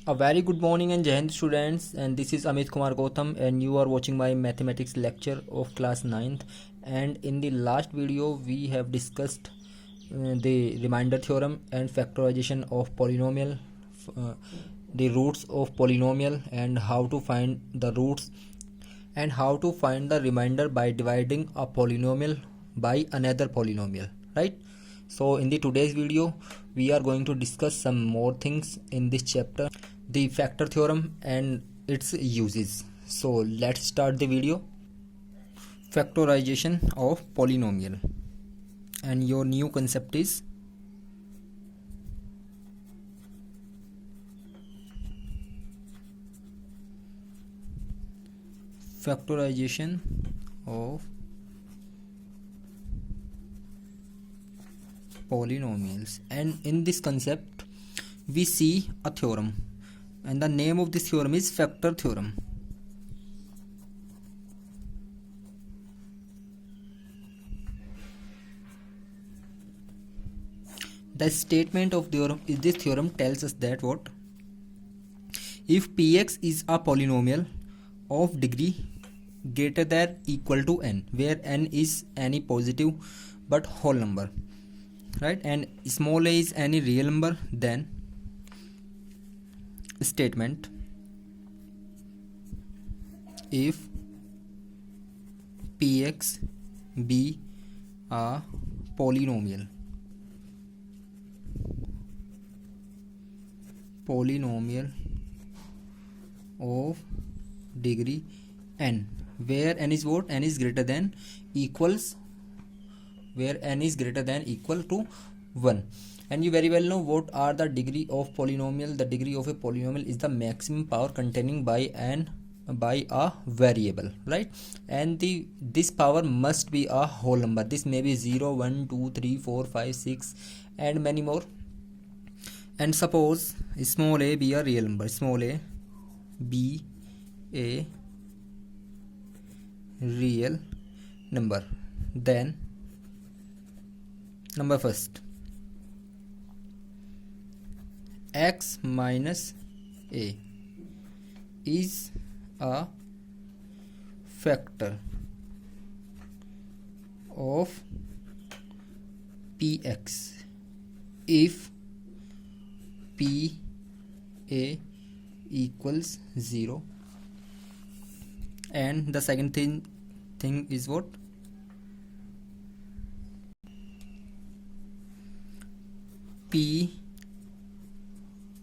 A very good morning and Jai Hind students, and this is Amit Kumar Gautam and you are watching my mathematics lecture of class 9th. And in the last video we have discussed the remainder theorem and factorization of polynomial, the roots of polynomial and how to find the roots and how to find the remainder by dividing a polynomial by another polynomial, right? So in the today's video we are going to discuss some more things in this chapter, the factor theorem and its uses. So let's start the video. Factorization of polynomial, and your new concept is factorization of polynomials. And in this concept we see a theorem, and the name of this theorem is factor theorem. The statement of this theorem tells us that what? If px is a polynomial of degree greater than equal to n, where n is any positive but whole number, right, and small a is any real number, then statement if px be a polynomial of degree n, where n is what? N is greater than equals, where n is greater than equal to 1. And you very well know what are the degree of polynomial. The degree of a polynomial is the maximum power containing by a variable, right? And this power must be a whole number. This may be 0, 1, 2, 3, 4, 5, 6 and many more. And suppose small a be a real number, small a be a real number, then number first, x minus a is a factor of px if p a equals 0. And the second thing is what? P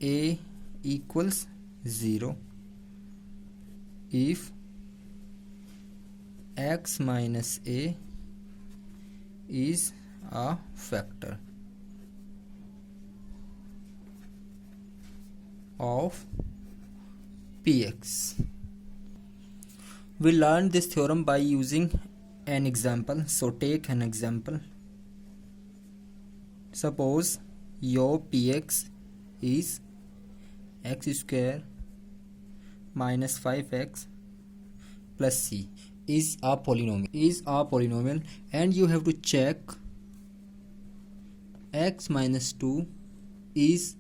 a equals 0 if x minus a is a factor of px. We learned this theorem by using an example. So take an example. Suppose your px is x square minus 5x plus c is a polynomial, and you have to check x minus 2 is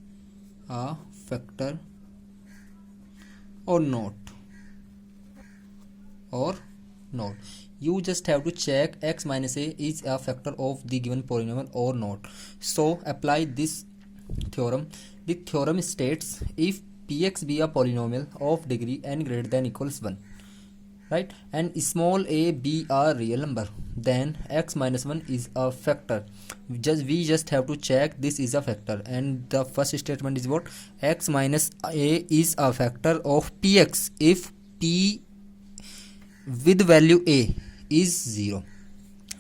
a factor or not. You just have to check x minus a is a factor of the given polynomial or not. So apply this theorem. The theorem states if px be a polynomial of degree n greater than equals 1, right, and small a be a real number, then x minus 1 is a factor. We just have to check this is a factor, and the first statement is what? X minus a is a factor of px if p with value a is 0.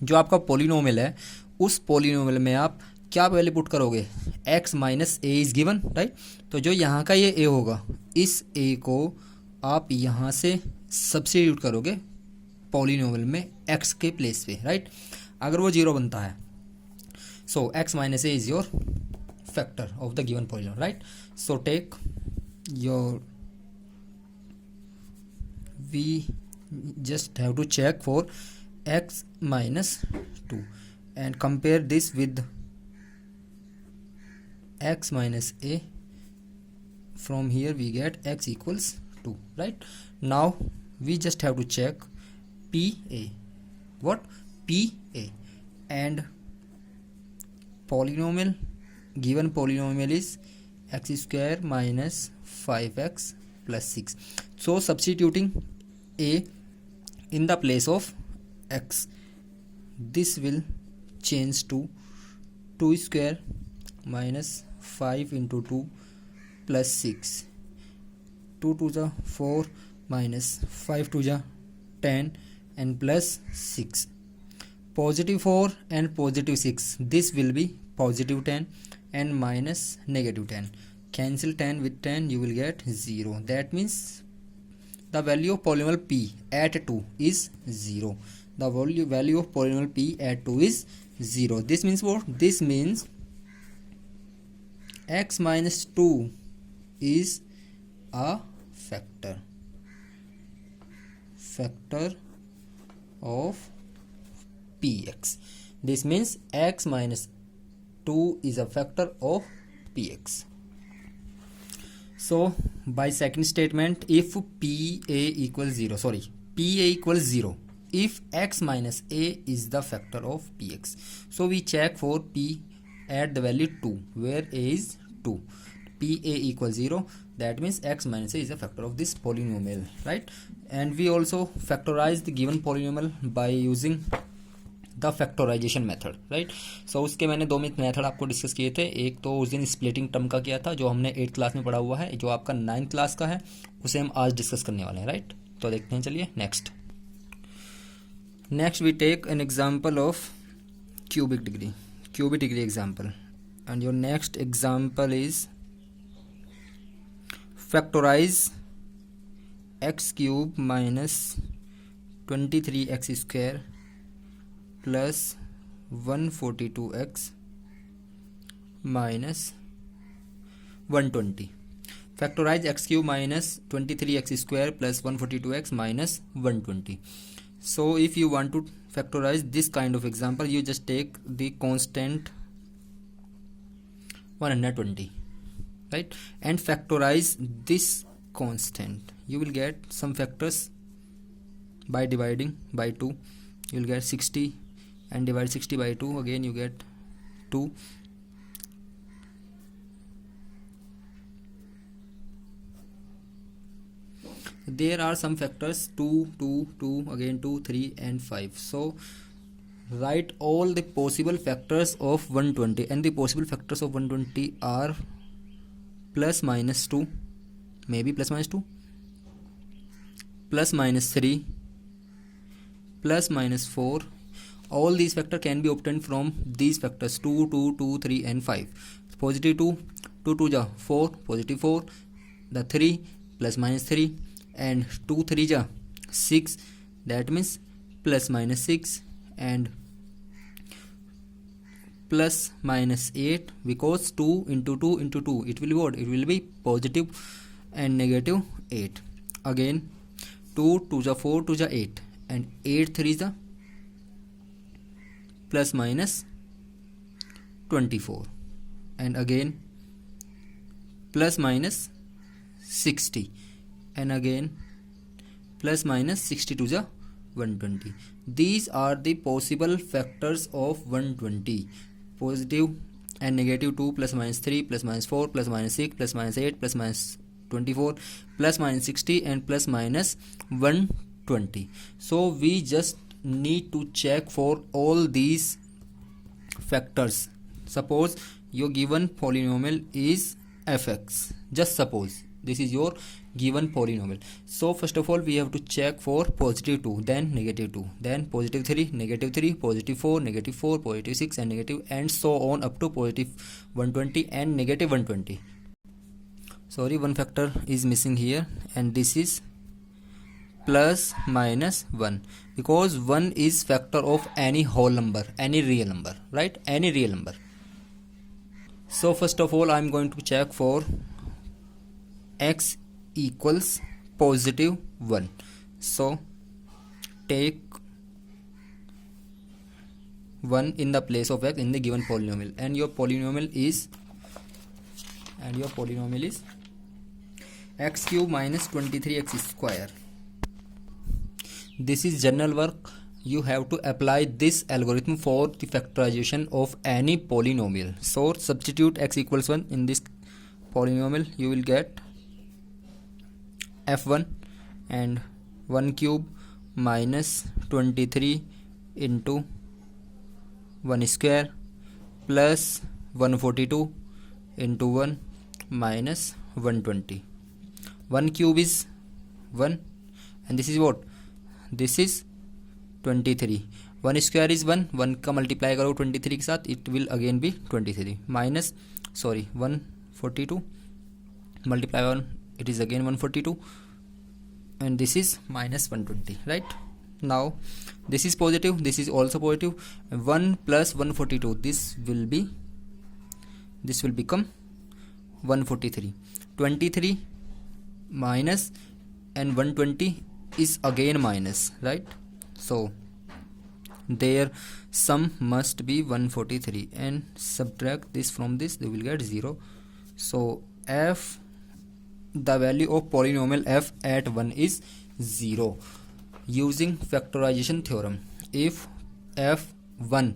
जो आपका polynomial है उस polynomial में आप क्या value put करोगे? x minus a is given, right. तो जो यहाँ का ये a होगा, इस a को आप यहाँ से सब्स्टिट्यूट करोगे पोलिनोमियल में x के प्लेस पे, राइट. अगर वो 0 बनता है, so x minus a is your factor of the given polynomial, right. So take your we just have to check for x minus 2 and compare this with x minus a from here we get x equals 2, right? Now we just have to check PA. What? PA. And polynomial, given polynomial is x square minus 5x plus 6. So substituting a in the place of x, this will change to 2 square minus 5 into 2 plus 6. 2 to the 4 minus 5 to the 10 and plus 6. Positive 4 and positive 6. This will be positive 10 and minus negative 10. Cancel 10 with 10, you will get 0. That means the value of polynomial p at 2 is 0. The value of polynomial p at 2 is 0. This means what? This means x minus 2 is a factor of px. This means x minus 2 is a factor of px. So by second statement, if PA equals 0, if x minus a is the factor of px, so we check for p at the value 2 where a is 2. PA equals 0, that means x minus a is a factor of this polynomial, right? And we also factorize the given polynomial by using the factorisation method, right? So उसके मैंने 2 method आपको discuss किए थे. एक तो उस दिन splitting term का किया था जो हमने 8th क्लास में पढ़ा हुआ है. जो आपका 9th क्लास का है उसे हम आज डिस्कस करने वाले हैं, राइट? तो देखते हैं, चलिए next we take an example of cubic degree example. And your next example is factorise x cube minus 23x square plus 142x minus 120. Factorize x cube minus 23x square plus 142x minus 120. So if you want to factorize this kind of example, you just take the constant 120, right, and factorize this constant. You will get some factors by dividing by 2. You will get 60 and divide 60 by 2, again you get 2. There are some factors 2, 2, 2, again 2, 3 and 5. So write all the possible factors of 120, and the possible factors of 120 are plus minus 2, maybe plus minus 2, plus minus 3, plus minus 4. All these factors can be obtained from these factors 2, 2, 2, 3 and 5. Positive 2, 2 to the 4, positive 4, the 3 plus minus 3, and 2 3 ja 6, that means plus minus 6, and plus minus 8, because 2 into 2 into 2, it will be what? It will be positive and negative 8. Again 2 to the 4 to the 8, and 8 3 is a plus minus 24, and again plus minus 60, and again plus minus 60 to the 120. These are the possible factors of 120. Positive and negative 2 plus minus 3 plus minus 4 plus minus 6 plus minus 8 plus minus 24 plus minus 60 and plus minus 120. So we just need to check for all these factors. Suppose your given polynomial is fx. Just suppose this is your given polynomial. So first of all we have to check for positive 2, then negative 2, then positive 3, negative 3, positive 4, negative 4, positive 6 and negative, and so on up to positive 120 and negative 120. Sorry, one factor is missing here, and this is plus minus 1, because 1 is factor of any whole number, any real number, right? Any real number. So first of all I am going to check for x equals positive 1. So take 1 in the place of x in the given polynomial, and your polynomial is x cube minus 23x square. This is general work. You have to apply this algorithm for the factorization of any polynomial. So substitute x equals 1 in this polynomial. You will get f1 and 1 cube minus 23 into 1 square plus 142 into 1 minus 120. 1 cube is 1 and this is what? This is 23. 1 square is 1. 1 का multiply करो 23 के साथ, it will again be 23 minus 142 multiply 1, it is again 142 and this is minus 120, right? Now this is positive, this is also positive. 1 plus 142, this will become 143. 23 minus and 120 is again minus, right? So their sum must be 143 and subtract this from this, they will get 0. So f, the value of polynomial f at 1 is 0. Using factorization theorem, if f1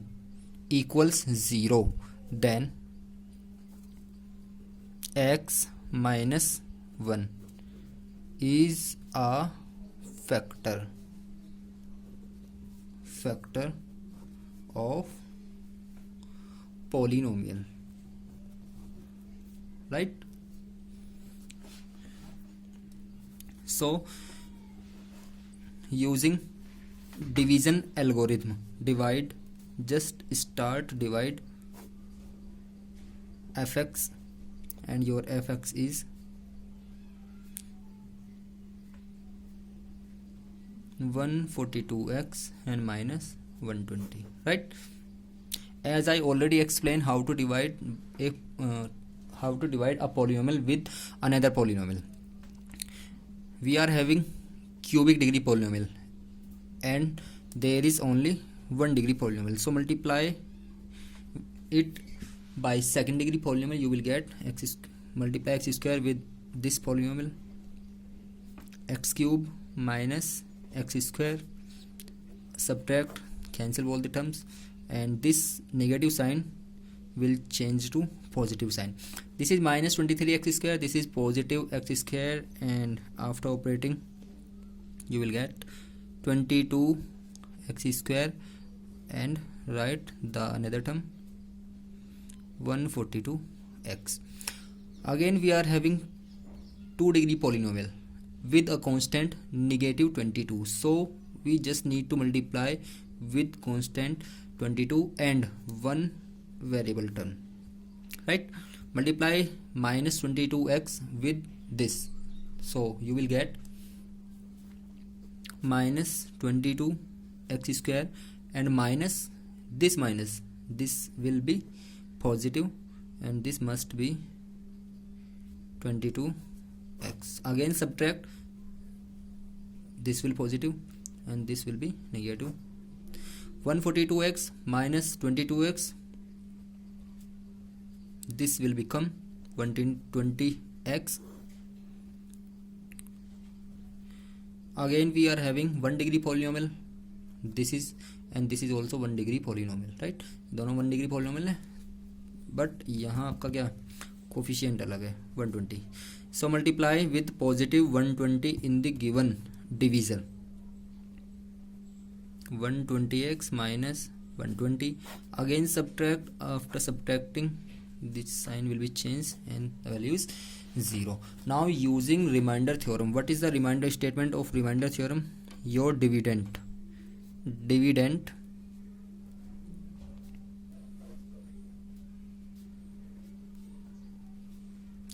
equals 0, then x minus 1 is a factor of polynomial, right? So using division algorithm, divide, just start divide fx and your fx is 142x and minus 120, right? As I already explained how to divide a polynomial with another polynomial. We are having cubic degree polynomial and there is only 1 degree polynomial, so multiply it by second degree polynomial. You will get multiply x square with this polynomial, x cube minus x square, subtract, cancel all the terms, and this negative sign will change to positive sign. This is minus 23x square, this is positive x square, and after operating you will get 22x square and write the another term 142x. Again we are having 2 degree polynomial with a constant negative 22, so we just need to multiply with constant 22 and one variable term, right? Multiply minus 22x with this, so you will get minus 22x square and minus this will be positive and this must be 22x. Again subtract, this will positive and this will be negative. 142x minus 22x, this will become 120x. Again we are having 1 degree polynomial, this is and this is also 1 degree polynomial, right? दोनों 1 degree polynomial है, but यहाँ आपका क्या coefficient अलग है 120. So multiply with positive 120 in the given divisor. 120x minus 120. Again subtract. After subtracting, this sign will be changed and the value is 0. Now using remainder theorem. What is the remainder statement of remainder theorem? Your dividend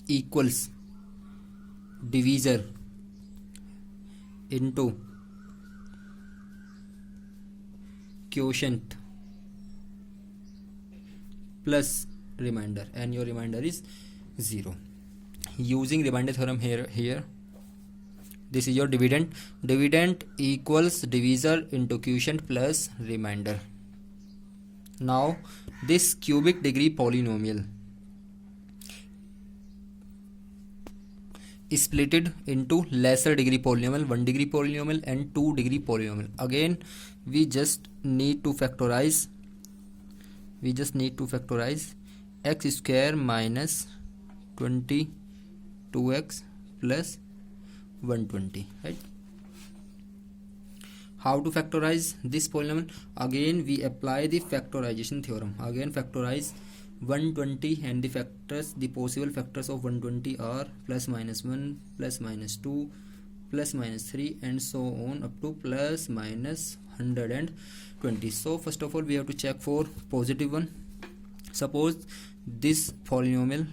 equals divisor into quotient plus remainder, and your remainder is 0. Using remainder theorem here this is your dividend equals divisor into quotient plus remainder. Now this cubic degree polynomial, splitted into lesser degree polynomial, 1 degree polynomial and 2 degree polynomial. Again we just need to factorize x square minus 22x plus 120, right? How to factorize this polynomial? Again we apply the factorization theorem. Again factorize 120 and the factors, the possible factors of 120 are plus minus 1, plus minus 2, plus minus 3 and so on up to plus minus 120. So first of all we have to check for positive one. Suppose this polynomial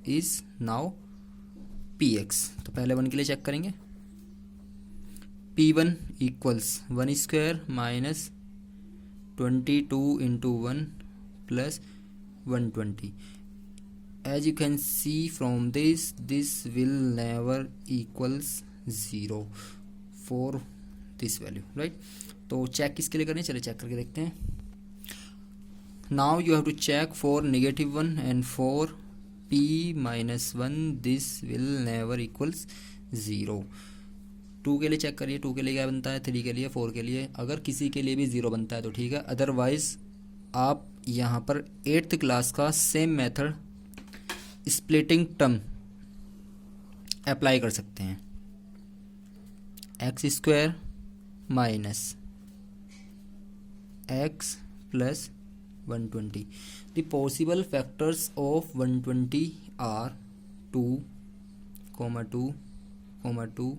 is now px, तो पहले 1 के लिए check करेंगे. p1 equals 1 square minus 22 into 1 plus 120. As you can see from this will never equals 0 for this value, right? तो check किसके लिए करें, चलिए चेक करके देखते हैं. Now you have to check for negative 1 and for p minus 1 this will never equals 0. 2 के लिए चेक करिए, 2 के लिए क्या बनता है, 3 के लिए, 4 के लिए. अगर किसी के लिए भी 0 बनता है तो ठीक है, अदरवाइज आप यहाँ पर 8th क्लास का same method splitting term apply कर सकते हैं. X square minus x plus 120. The possible factors of 120 are 2, 2, 2,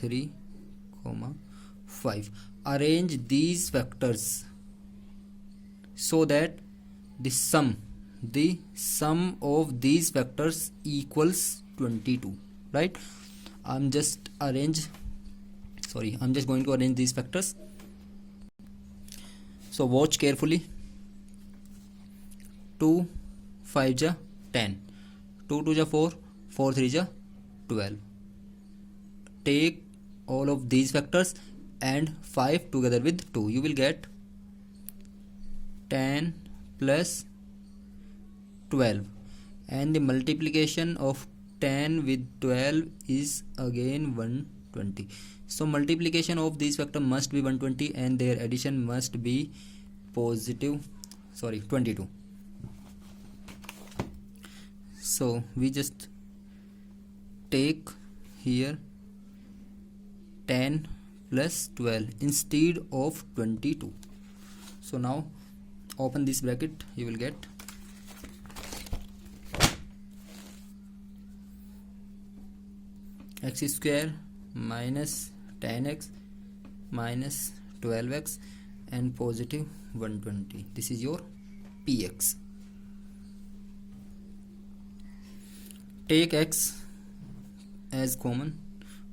3, 5. Arrange these factors so that the sum of these factors equals 22, right? I'm just going to arrange these factors. So watch carefully. 2 5 ja 10, 2 2 ja 4, 4 3 ja 12. Take all of these factors and 5 together with 2. You will get 10 plus 12, and the multiplication of 10 with 12 is again 120. So multiplication of these factors must be 120 and their addition must be positive 22. So we just take here 10 plus 12 instead of 22. So now open this bracket, you will get x square minus 10x minus 12x and positive 120. This is your px. Take x as common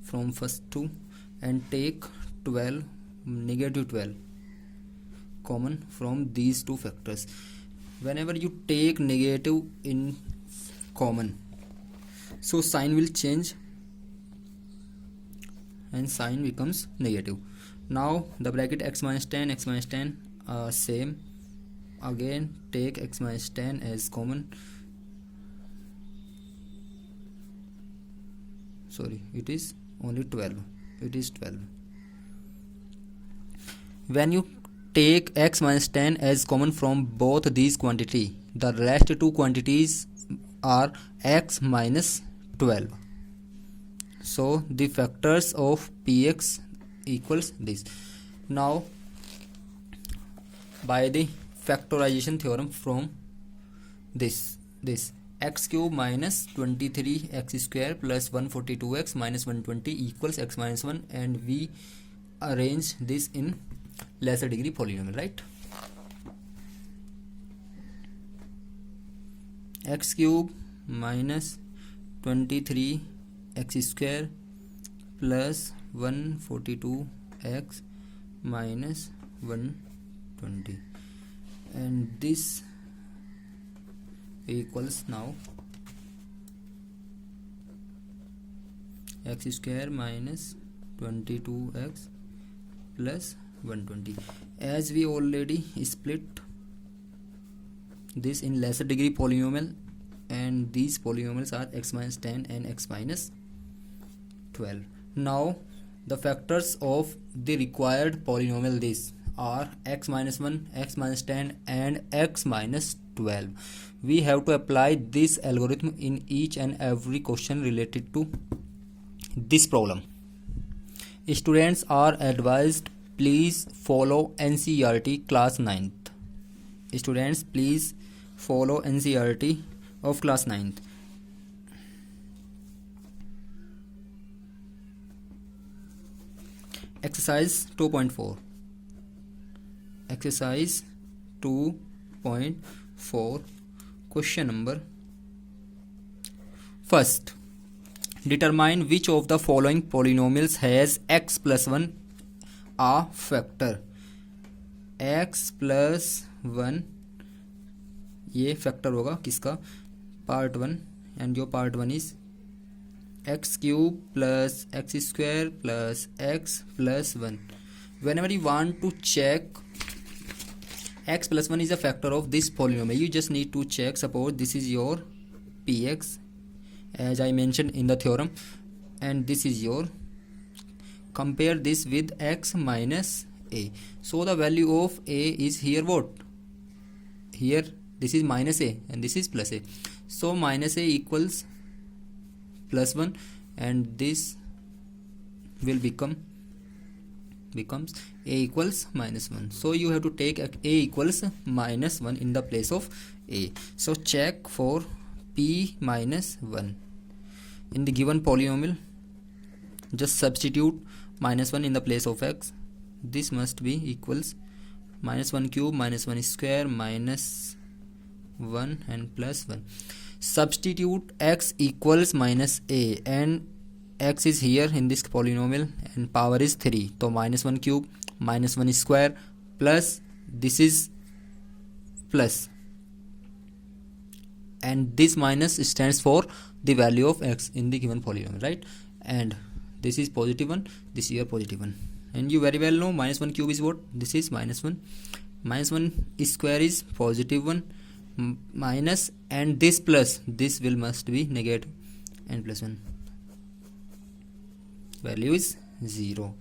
from first two and take 12 negative 12 common from these two factors. Whenever you take negative in common, so sign will change and sign becomes negative. Now the bracket x minus 10 same. Again take x minus 10 as common. Sorry, it is only 12. It is 12. When you take x minus 10 as common from both these quantity, the rest two quantities are x minus 12. So the factors of px equals this. Now by the factorization theorem from this x cube minus 23x square plus 142x minus 120 equals x minus 1, and we arrange this in lesser degree polynomial, right? X cube minus 23x square plus 142x minus 120, and this equals now x square minus 22x plus 120. As we already split this in lesser degree polynomial, and these polynomials are x minus 10 and x minus 12. Now the factors of the required polynomial this are x minus 1, x minus 10 and x minus 12. We have to apply this algorithm in each and every question related to this problem. Students are advised please follow NCERT class 9th. Students please follow NCERT of class 9th. Exercise 2.4. Exercise 2.4. Question number. First, determine which of the following polynomials has x plus 1 a factor. x plus 1 ये factor होगा किसका, part 1, and जो part 1 is x cube plus x square plus x plus 1. Whenever you want to check x plus 1 is a factor of this polynomial, you just need to check. Suppose this is your px as I mentioned in the theorem, and this is your, compare this with x minus a. So the value of a is here what? Here this is minus a and this is plus a. So minus a equals plus 1 and this will becomes a equals minus 1. So you have to take a equals minus 1 in the place of a. So check for p minus 1 in the given polynomial. Just substitute minus 1 in the place of x. This must be equals minus 1 cube minus 1 square minus 1 and plus 1. Substitute x equals minus a and x is here in this polynomial and power is 3. So minus 1 cube minus 1 square plus this is plus, and this minus stands for the value of x in the given polynomial, right? And this is positive 1, this is your positive 1, and you very well know minus 1 cube is what? This is minus 1, minus 1 square is positive 1, minus, and this plus, this will must be negative, and plus 1, value is 0.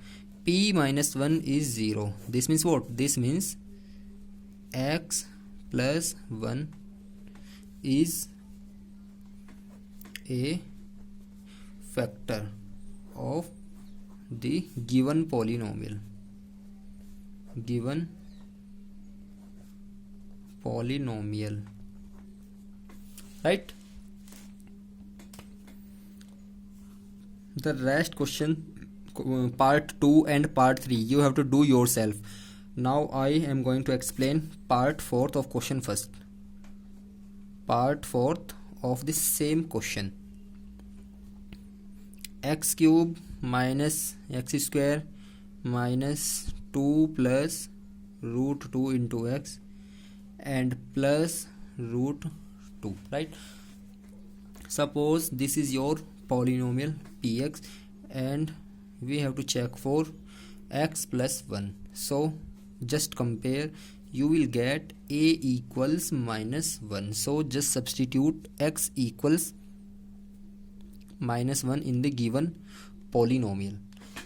P minus 1 is 0. This means what? This means x plus 1 is a factor of the given polynomial. Given polynomial, right? The rest question, part 2 and part 3, you have to do yourself. Now I am going to explain part 4th of question first. Part 4th of the same question. X cube minus x square minus 2 plus root 2 into x and plus root 2, right? Suppose this is your polynomial px and we have to check for x plus 1. So just compare, you will get a equals minus 1. So just substitute x equals minus 1 in the given polynomial,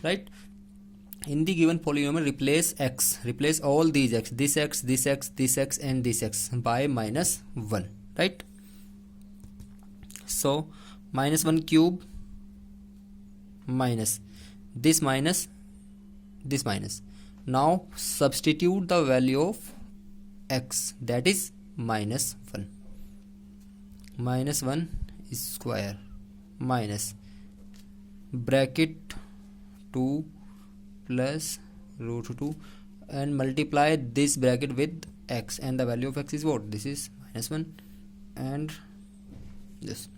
right? In the given polynomial, replace x, replace all these x, this x, this x, this x and this x by minus 1, right? So minus 1 cube minus this minus this minus. Now substitute the value of x, that is minus 1. Minus 1 square minus bracket 2 plus root 2 and multiply this bracket with x, and the value of x is what? This is minus 1 and this.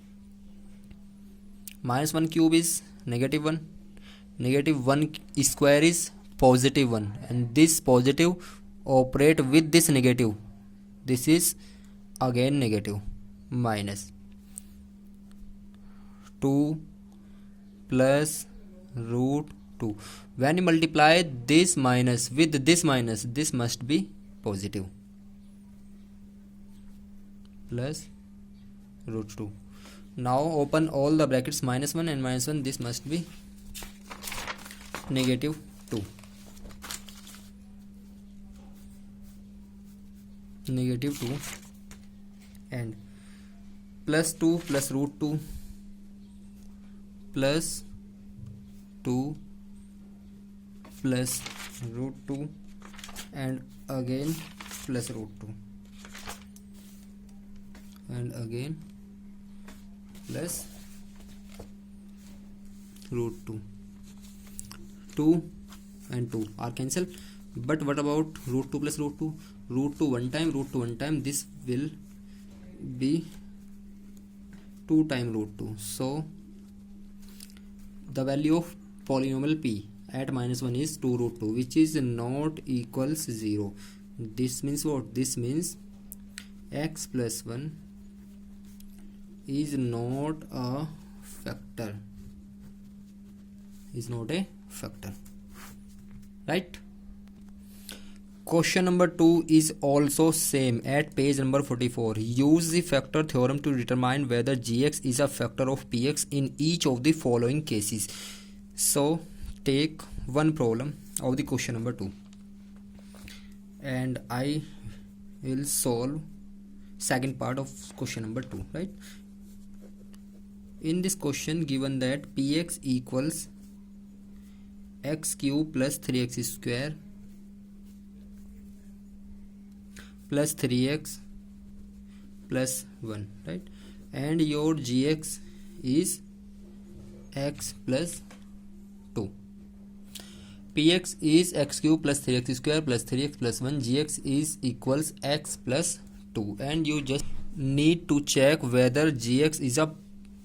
Minus 1 cube is negative 1, negative 1 square is positive 1, and this positive operate with this negative, this is again negative, minus 2 plus root 2. When you multiply this minus with this minus, this must be positive, plus root 2. Now open all the brackets, -1 and -1, this must be -2. -2 and +2 plus root 2 plus 2 plus root 2 and again plus root 2 and again plus root 2. 2 and 2 are cancelled, but what about root 2 plus root 2? Root 2 one time, root 2 one time, this will be 2 times root 2. So the value of polynomial p at -1 is 2 root 2, which is not equals 0. This means what? This means x plus 1 is not a factor, is not a factor, right? Question number 2 is also same at page number 44. Use the factor theorem to determine whether gx is a factor of px in each of the following cases. So take one problem of the question number 2 and I will solve second part of question number 2, right? In this question given that px equals x cube plus 3x square plus 3x plus 1, right? And your gx is x plus 2. Px is x cube plus 3x square plus 3x plus 1. Gx is equals x plus 2, and you just need to check whether gx is a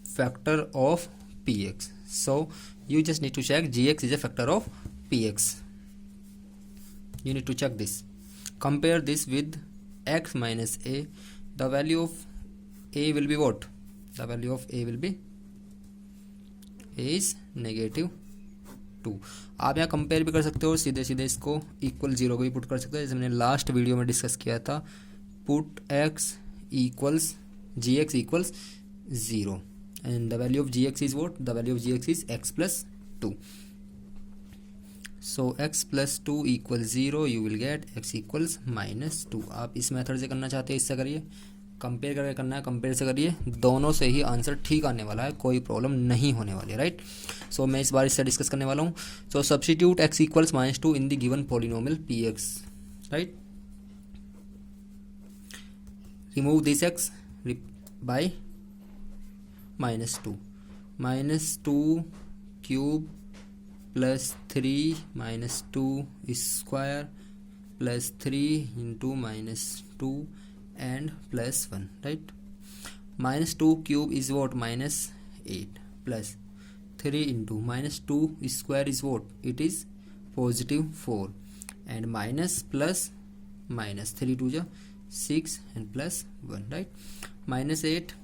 factor of px. So you just need to check gx is a factor of px. You need to check this. Compare this with x minus a. The value of a will be what? The value of a will be is -2. आप यहाँ compare भी कर सकते हो और सीधे सीधे इसको इक्वल 0 को भी पुट कर सकते हो, जैसे मैंने लास्ट वीडियो में डिस्कस किया था. Put x equals gx equals 0 and the value of gx is what? The value of gx is x plus 2. So x plus 2 equals 0. You will get x equals -2. आप इस method से करना चाहते हो, इससे करिए. कंपेयर करके करना है, कंपेयर से करिए. दोनों से ही आंसर ठीक आने वाला है, कोई प्रॉब्लम नहीं होने वाली है, राइट? सो मैं इस बार इससे डिस्कस करने वाला हूँ. So substitute x equals -2 in the given polynomial px, right? Remove this x by -2. -2 cube plus 3 minus 2 square plus 3 into -2 and plus 1, right? -2 cube is what? -8 plus 3 into -2 square is what? It is +4 and minus plus minus 3 to the 6 and plus 1, right? -8,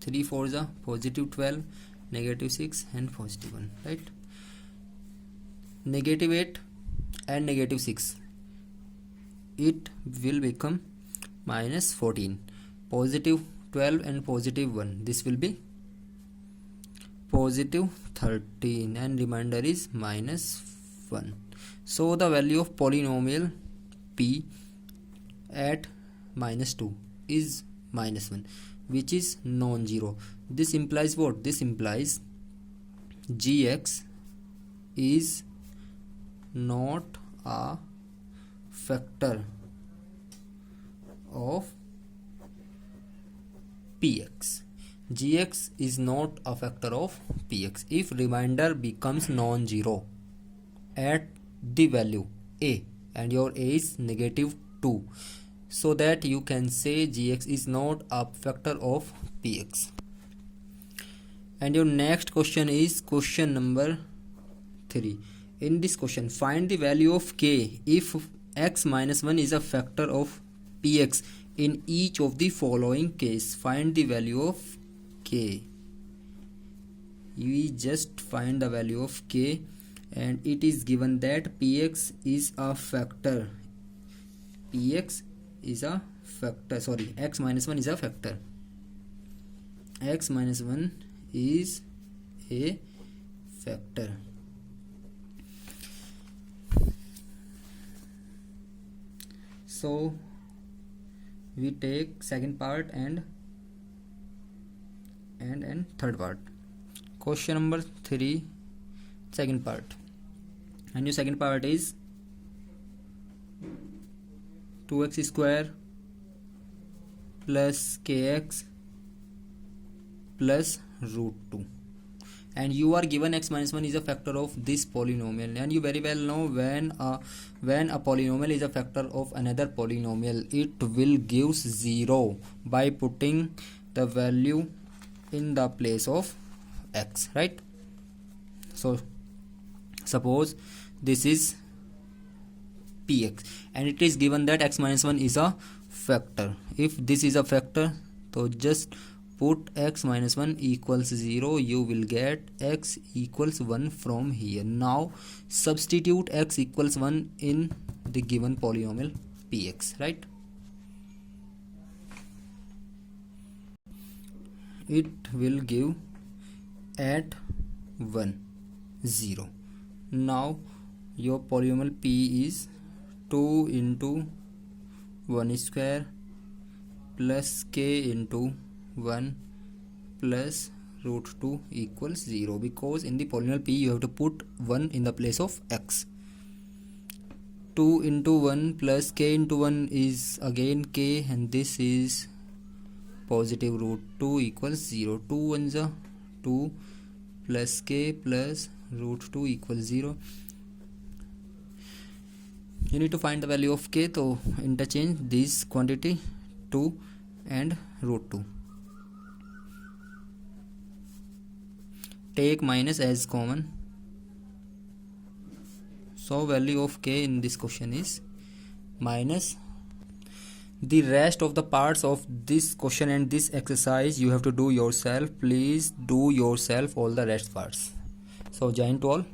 3 4 the +12, -6 and +1, right? -8 and -6, it will become -14. +12 and +1, this will be +13 and remainder is -1. So the value of polynomial p at -2 is -1, which is non-zero. This implies what? This implies gx is not a factor of px. Gx is not a factor of px if remainder becomes non-zero at the value a and your a is -2, so that you can say gx is not a factor of px. And your next question is question number 3. In this question, find the value of k if x minus 1 is a factor of px in each of the following case. Find the value of k. We just find the value of k, and it is given that px is a factor. Px is a factor. Sorry, x minus 1 is a factor. x minus 1 is a factor. So we take second part and third part. Question number 3, second part, and your second part is 2x square plus kx plus root 2, and you are given x minus 1 is a factor of this polynomial, and you very well know when a polynomial is a factor of another polynomial, it will give 0 by putting the value in the place of x, right? So suppose this is px and it is given that x minus 1 is a factor. If this is a factor, so just put x minus 1 equals 0, you will get x equals 1 from here. Now substitute x equals 1 in the given polynomial px, right? It will give at 1 0. Now your polynomial p is 2 into 1 square plus k into 1 plus root 2 equals 0, because in the polynomial p you have to put 1 in the place of x. 2 into 1 plus k into 1 is again k, and this is positive root 2 equals 0. 2 ones are 2 plus k plus root 2 equals 0. You need to find the value of k, so interchange this quantity 2 and root 2. Take minus as common, so value of k in this question is minus. The rest of the parts of this question and this exercise you have to do yourself. Please do yourself all the rest parts. So join to all.